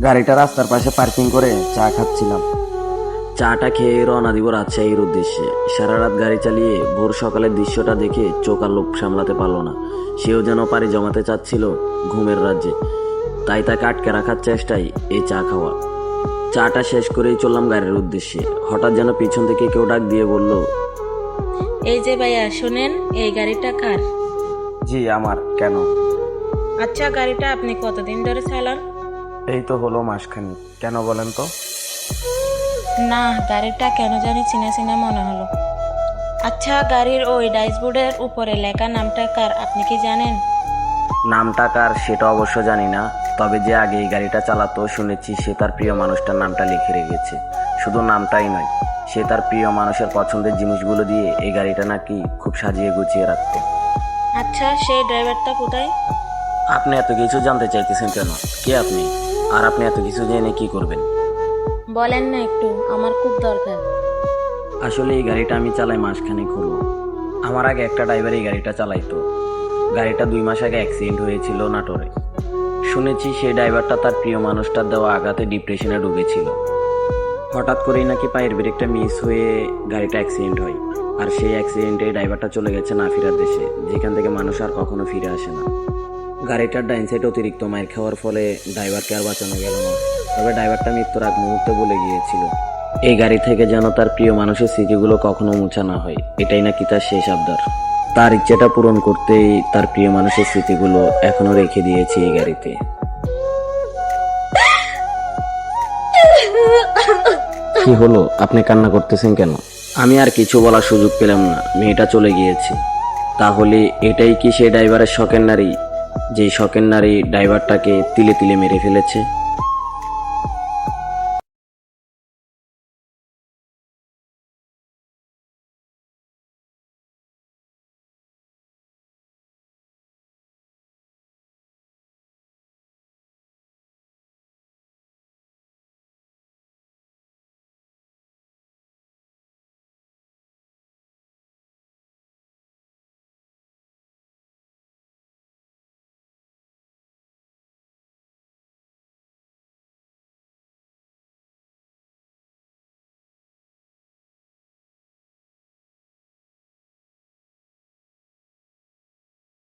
গাড়িটা রাস্তার পাশে পার্কিং করে চা খাচ্ছিলাম। চাটা খেয়ে রওনা দিব রাজশাহীর উদ্দেশ্যে। সারা রাত গাড়ি চালিয়ে ভোর সকালের দৃশ্যটা দেখে চোখ আর লোভ সামলাতে পারলো না। সেও যেন পাড়ি জমাতে চাচ্ছিল ঘুমের রাজ্যে, তাই তাকে আটকে রাখার চেষ্টায় এই চা খাওয়া। চাটা শেষ করেই চললাম গাড়ির উদ্দেশ্যে। হঠাৎ যেন পিছন থেকে কেউ ডাক দিয়ে বলল, এই যে ভাইয়া শুনেন, এই গাড়িটা কার? জি আমার। কেন? আচ্ছা, গাড়িটা আপনি কতদিন ধরে চালান? এই তো হলো মাসখানি। কেন বলেন তো? না, গাড়িটা কেন জানি চিনা চিনা মনে হলো। আচ্ছা, গাড়ির ওই ড্যাশবোর্ডের উপরে লেখা নামটা কার আপনি কি জানেন? নামটা কার সেটা অবশ্য জানি না, তবে যে আগে এই গাড়িটা চালাতো শুনেছি সে তার প্রিয় মানুষটার নামটা লিখে রেখেছে। শুধু নামটাই নয়, সে তার প্রিয় মানুষের পছন্দের জিনিসগুলো দিয়ে এই গাড়িটা নাকি খুব সাজিয়ে গুছিয়ে রাখতো। আচ্ছা, সেই ড্রাইভারটা কোথায়? আপনি এত কিছু জানতে চাইতেছেন কেন? কে আপনি? আর আপনি এত কিছু জেনে কি করবেন? বলেন না একটু, আমার খুব দরকার। আসলে এই গাড়িটা আমি চালাই মাসখানেক হলো। আমার আগে একটা ড্রাইভার এই গাড়িটা চালাইতো। গাড়িটা 2 মাস আগে অ্যাক্সিডেন্ট হয়েছিল নাটোরে। শুনেছি সেই ড্রাইভারটা তার প্রিয় মানুষটার দেওয়া আঘাতে ডিপ্রেশনে ডুবেছিল। হঠাৎ করেই নাকি পায়ের ব্রেকটা মিস হয়ে গাড়িটা অ্যাক্সিডেন্ট হয়। আর সেই অ্যাক্সিডেন্টে ড্রাইভারটা চলে গেছে না ফেরার দেশে, যেখান থেকে মানুষ আর কখনো ফিরে আসে না। গাড়িটার ডাইন সাইড অতিরিক্ত মাইর খাওয়ার ফলে ড্রাইভারকে আর বাঁচানো গেল না। তবে ড্রাইভারটা মৃত্যুর আগ মুহূর্তে বলে গিয়েছিল এই গাড়ি থেকে যেন তার প্রিয় মানুষের স্মৃতিগুলো কখনো মুছা না হয়। এটাই নাকি তার শেষ আবদার। তার ইচ্ছেটা পূরণ করতেই তার প্রিয় মানুষের স্মৃতিগুলো এখনো রেখে দিয়েছে এই গাড়িতে। কি হলো? আপনি কান্না করতেছেন কেন? আমি আর কিছু বলার সুযোগ পেলাম না, মেয়েটা চলে গিয়েছে। তাহলে এটাই কি সেই ড্রাইভারের শখের নারী, যেই শখের নারী ড্রাইভারটাকে তিলে তিলে মেরে ফেলেছে?